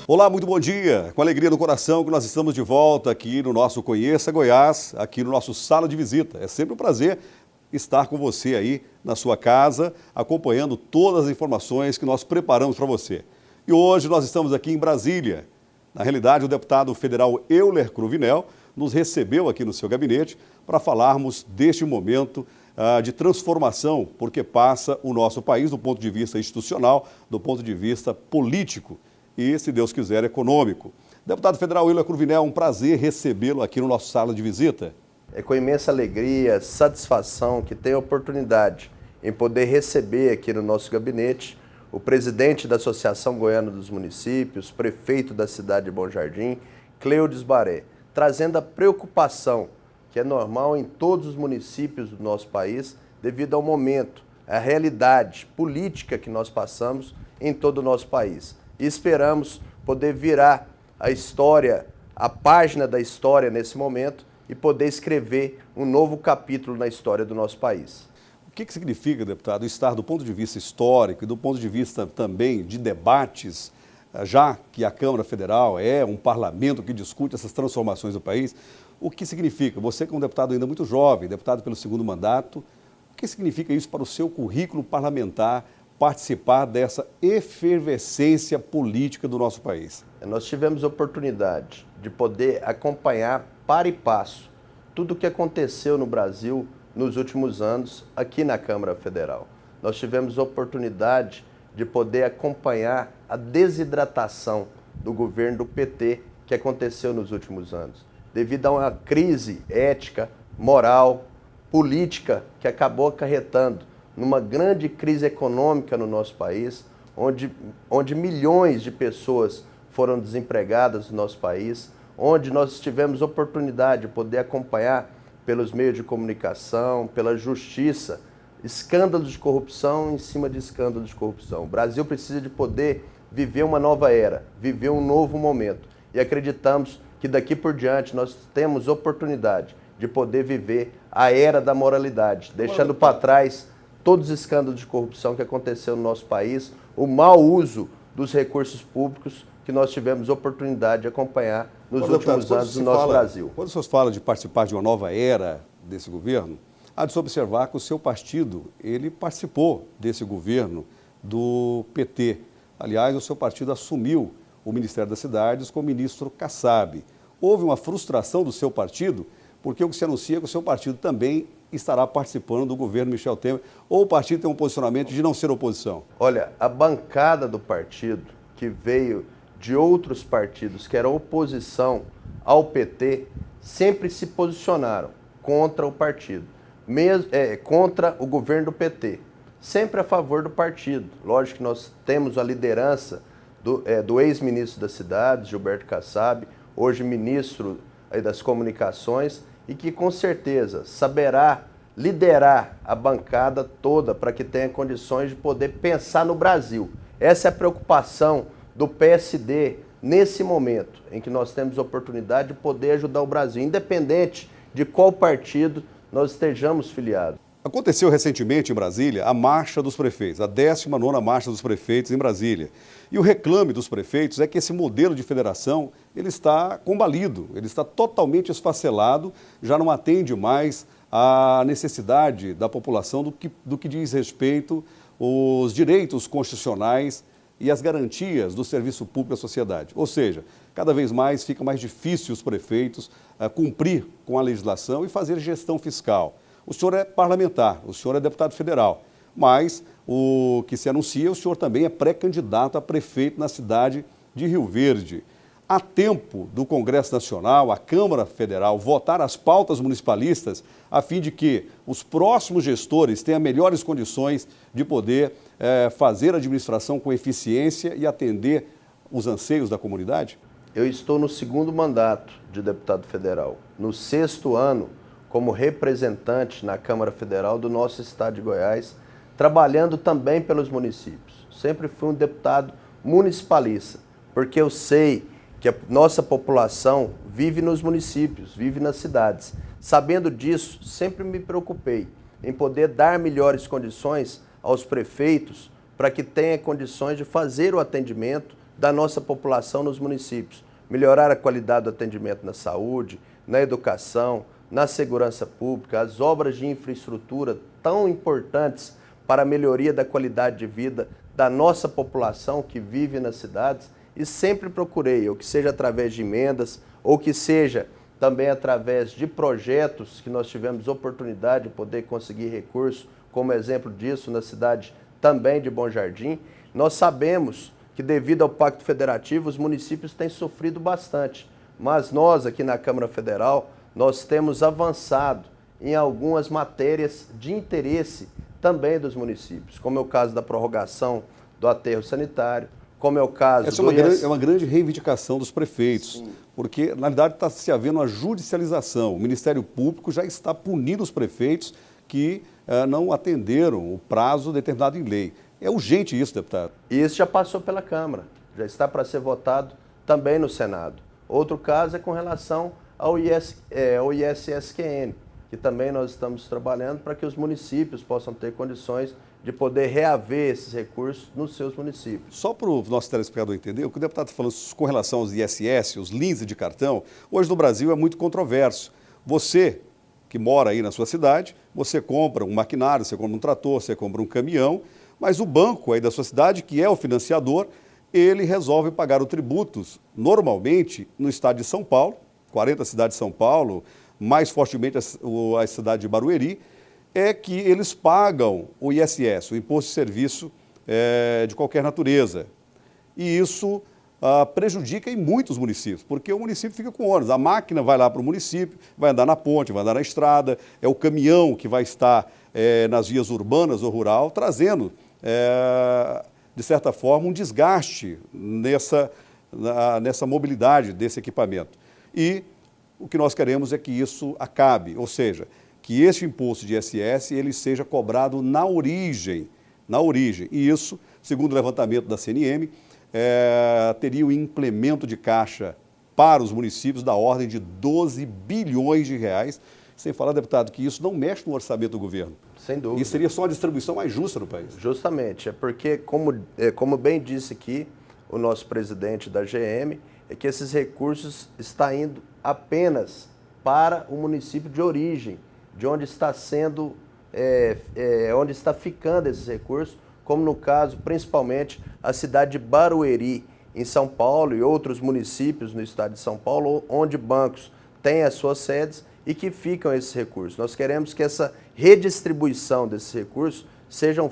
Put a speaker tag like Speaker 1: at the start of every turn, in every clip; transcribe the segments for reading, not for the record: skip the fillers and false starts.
Speaker 1: Olá, muito bom dia. Com alegria no coração que nós estamos de volta aqui no nosso Conheça Goiás, aqui no nosso Sala de Visita. É sempre um prazer estar com você aí na sua casa, acompanhando todas as informações que nós preparamos para você. E hoje nós estamos aqui em Brasília. Na realidade, o deputado federal Euler Cruvinel nos recebeu aqui no seu gabinete para falarmos deste momento de transformação, porque passa o nosso país do ponto de vista institucional, do ponto de vista político e, se Deus quiser, econômico. Deputado federal Euler Cruvinel, um prazer recebê-lo aqui no nosso Sala de Visita.
Speaker 2: É com imensa alegria, satisfação que tenho a oportunidade em poder receber aqui no nosso gabinete o presidente da Associação Goiana dos Municípios, prefeito da cidade de Bom Jardim, Cleudes Baré, trazendo a preocupação que é normal em todos os municípios do nosso país, devido ao momento, à realidade política que nós passamos em todo o nosso país. E esperamos poder virar a história, a página da história nesse momento e poder escrever um novo capítulo na história do nosso país.
Speaker 1: O que significa, deputado, estar do ponto de vista histórico e do ponto de vista também de debates, já que a Câmara Federal é um parlamento que discute essas transformações do país? O que significa? Você que é um deputado ainda muito jovem, deputado pelo segundo mandato, o que significa isso para o seu currículo parlamentar, participar dessa efervescência política do nosso país?
Speaker 2: Nós tivemos oportunidade de poder acompanhar para e passo tudo o que aconteceu no Brasil nos últimos anos aqui na Câmara Federal. Nós tivemos oportunidade de poder acompanhar a desidratação do governo do PT que aconteceu nos últimos anos, devido a uma crise ética, moral, política que acabou acarretando numa grande crise econômica no nosso país, onde milhões de pessoas foram desempregadas no nosso país, onde nós tivemos oportunidade de poder acompanhar pelos meios de comunicação, pela justiça, escândalos de corrupção em cima de escândalos de corrupção. O Brasil precisa de poder viver uma nova era, viver um novo momento. E acreditamos que daqui por diante nós temos oportunidade de poder viver a era da moralidade, deixando para trás todos os escândalos de corrupção que aconteceu no nosso país, o mau uso dos recursos públicos que nós tivemos oportunidade de acompanhar nos últimos anos no nosso Brasil.
Speaker 1: Quando o senhor fala de participar de uma nova era desse governo, há de se observar que o seu partido, ele participou desse governo do PT. Aliás, o seu partido assumiu o Ministério das Cidades com o ministro Kassab. Houve uma frustração do seu partido, porque o que se anuncia é que o seu partido também estará participando do governo Michel Temer, ou o partido tem um posicionamento de não ser oposição?
Speaker 2: Olha, a bancada do partido, que veio de outros partidos que eram oposição ao PT, sempre se posicionaram contra o partido, contra o governo do PT, sempre a favor do partido. Lógico que nós temos a liderança do ex-ministro das Cidades, Gilberto Kassab, hoje ministro das Comunicações, e que com certeza saberá liderar a bancada toda para que tenha condições de poder pensar no Brasil. Essa é a preocupação do PSD nesse momento, em que nós temos a oportunidade de poder ajudar o Brasil, independente de qual partido nós estejamos filiados.
Speaker 1: Aconteceu recentemente em Brasília a Marcha dos Prefeitos, a 19ª Marcha dos Prefeitos em Brasília. E o reclame dos prefeitos é que esse modelo de federação ele está combalido, ele está totalmente esfacelado, já não atende mais à necessidade da população do que diz respeito aos direitos constitucionais e as garantias do serviço público à sociedade. Ou seja, cada vez mais fica mais difícil os prefeitos cumprir com a legislação e fazer gestão fiscal. O senhor é parlamentar, o senhor é deputado federal, mas o que se anuncia, o senhor também é pré-candidato a prefeito na cidade de Rio Verde. Há tempo do Congresso Nacional, a Câmara Federal, votar as pautas municipalistas a fim de que os próximos gestores tenham melhores condições de poder fazer a administração com eficiência e atender os anseios da comunidade?
Speaker 2: Eu estou no segundo mandato de deputado federal, no 6º ano como representante na Câmara Federal do nosso estado de Goiás, trabalhando também pelos municípios. Sempre fui um deputado municipalista, porque eu sei que a nossa população vive nos municípios, vive nas cidades. Sabendo disso, sempre me preocupei em poder dar melhores condições aos prefeitos para que tenha condições de fazer o atendimento da nossa população nos municípios. Melhorar a qualidade do atendimento na saúde, na educação, na segurança pública, as obras de infraestrutura tão importantes para a melhoria da qualidade de vida da nossa população que vive nas cidades, e sempre procurei, ou que seja através de emendas, ou que seja também através de projetos que nós tivemos oportunidade de poder conseguir recursos, como exemplo disso na cidade também de Bom Jardim. Nós sabemos que devido ao Pacto Federativo os municípios têm sofrido bastante, mas nós aqui na Câmara Federal, nós temos avançado em algumas matérias de interesse também dos municípios, como é o caso da prorrogação do aterro sanitário, como é o caso
Speaker 1: Essa é uma grande reivindicação dos prefeitos, sim, porque, na verdade, está se havendo uma judicialização. O Ministério Público já está punindo os prefeitos que não atenderam o prazo determinado em lei. É urgente isso, deputado?
Speaker 2: E isso já passou pela Câmara, já está para ser votado também no Senado. Outro caso é com relação ao ISSQN, que também nós estamos trabalhando para que os municípios possam ter condições de poder reaver esses recursos nos seus municípios.
Speaker 1: Só para o nosso telespectador entender, o que o deputado está falando com relação aos ISS, os links de cartão, hoje no Brasil é muito controverso. Você que mora aí na sua cidade, você compra um maquinário, você compra um trator, você compra um caminhão, mas o banco aí da sua cidade, que é o financiador, ele resolve pagar o tributos, normalmente no estado de São Paulo, 40 cidades de São Paulo, mais fortemente a cidade de Barueri, é que eles pagam o ISS, o Imposto de Serviço de qualquer natureza. E isso prejudica em muitos municípios, porque o município fica com ônus. A máquina vai lá para o município, vai andar na ponte, vai andar na estrada, é o caminhão que vai estar nas vias urbanas ou rural, trazendo, de certa forma, um desgaste nessa mobilidade desse equipamento. E o que nós queremos é que isso acabe, ou seja, que esse imposto de ISS ele seja cobrado na origem. E isso, segundo o levantamento da CNM, teria um implemento de caixa para os municípios da ordem de 12 bilhões de reais, sem falar, deputado, que isso não mexe no orçamento do governo.
Speaker 2: Sem dúvida.
Speaker 1: E seria só uma distribuição mais justa no país.
Speaker 2: Justamente, é porque, como bem disse aqui o nosso presidente da GM, é que esses recursos estão indo apenas para o município de origem, de onde está sendo, onde está ficando esses recursos, como no caso, principalmente, a cidade de Barueri, em São Paulo, e outros municípios no estado de São Paulo, onde bancos têm as suas sedes e que ficam esses recursos. Nós queremos que essa redistribuição desses recursos seja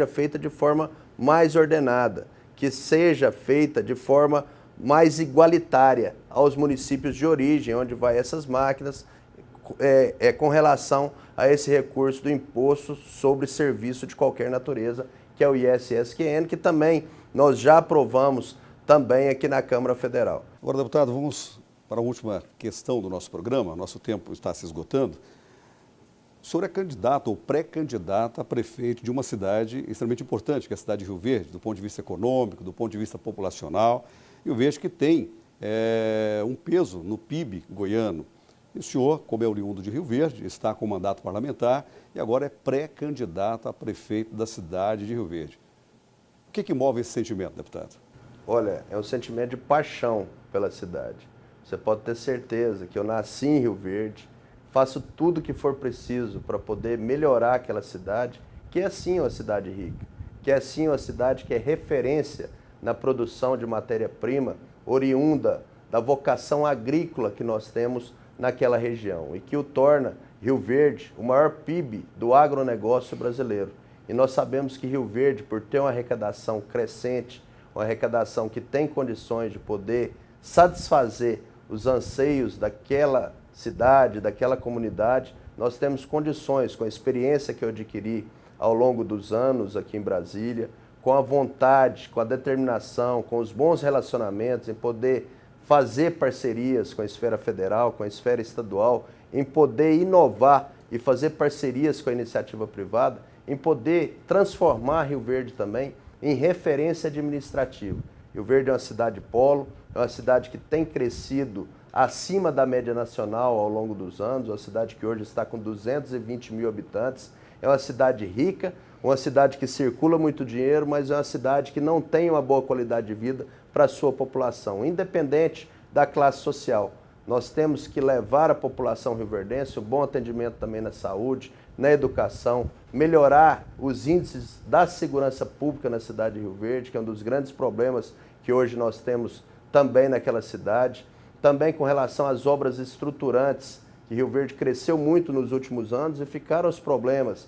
Speaker 2: feita de forma mais ordenada, que seja feita de forma mais igualitária aos municípios de origem, onde vai essas máquinas, com relação a esse recurso do imposto sobre serviço de qualquer natureza, que é o ISSQN, que também nós já aprovamos também aqui na Câmara Federal.
Speaker 1: Agora, deputado, vamos para a última questão do nosso programa, nosso tempo está se esgotando. O senhor é candidato ou pré-candidato a prefeito de uma cidade extremamente importante, que é a cidade de Rio Verde, do ponto de vista econômico, do ponto de vista populacional. Eu vejo que tem um peso no PIB goiano. E o senhor, como é oriundo de Rio Verde, está com mandato parlamentar e agora é pré-candidato a prefeito da cidade de Rio Verde. O que move esse sentimento, deputado?
Speaker 2: Olha, é um sentimento de paixão pela cidade. Você pode ter certeza que eu nasci em Rio Verde, faço tudo o que for preciso para poder melhorar aquela cidade, que é sim uma cidade rica, que é sim uma cidade que é referência na produção de matéria-prima oriunda da vocação agrícola que nós temos naquela região e que o torna Rio Verde o maior PIB do agronegócio brasileiro. E nós sabemos que Rio Verde, por ter uma arrecadação crescente, uma arrecadação que tem condições de poder satisfazer os anseios daquela cidade, daquela comunidade, nós temos condições, com a experiência que eu adquiri ao longo dos anos aqui em Brasília, com a vontade, com a determinação, com os bons relacionamentos em poder fazer parcerias com a esfera federal, com a esfera estadual, em poder inovar e fazer parcerias com a iniciativa privada, em poder transformar Rio Verde também em referência administrativa. Rio Verde é uma cidade polo, é uma cidade que tem crescido acima da média nacional ao longo dos anos, uma cidade que hoje está com 220 mil habitantes, é uma cidade rica, uma cidade que circula muito dinheiro, mas é uma cidade que não tem uma boa qualidade de vida para a sua população, independente da classe social. Nós temos que levar à população rioverdense um bom atendimento também na saúde, na educação, melhorar os índices da segurança pública na cidade de Rio Verde, que é um dos grandes problemas que hoje nós temos também naquela cidade. Também com relação às obras estruturantes, que Rio Verde cresceu muito nos últimos anos e ficaram os problemas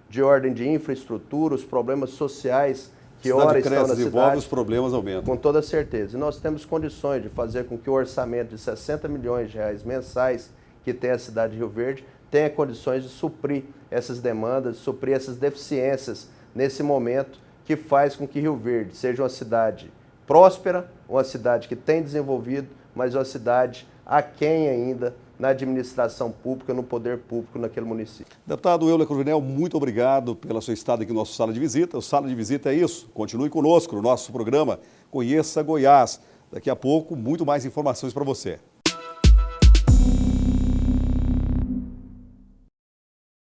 Speaker 2: de ordem de infraestrutura, os problemas sociais que ora estão na cidade.
Speaker 1: Os problemas aumentam.
Speaker 2: Com toda certeza. E nós temos condições de fazer com que o orçamento de 60 milhões de reais mensais que tem a cidade de Rio Verde tenha condições de suprir essas demandas, de suprir essas deficiências nesse momento que faz com que Rio Verde seja uma cidade próspera, uma cidade que tem desenvolvido, mas uma cidade aquém ainda na administração pública, no poder público naquele município.
Speaker 1: Deputado Euler Cruvinel, muito obrigado pela sua estada aqui no nosso Sala de Visita. O Sala de Visita é isso. Continue conosco no nosso programa Conheça Goiás. Daqui a pouco, muito mais informações para você.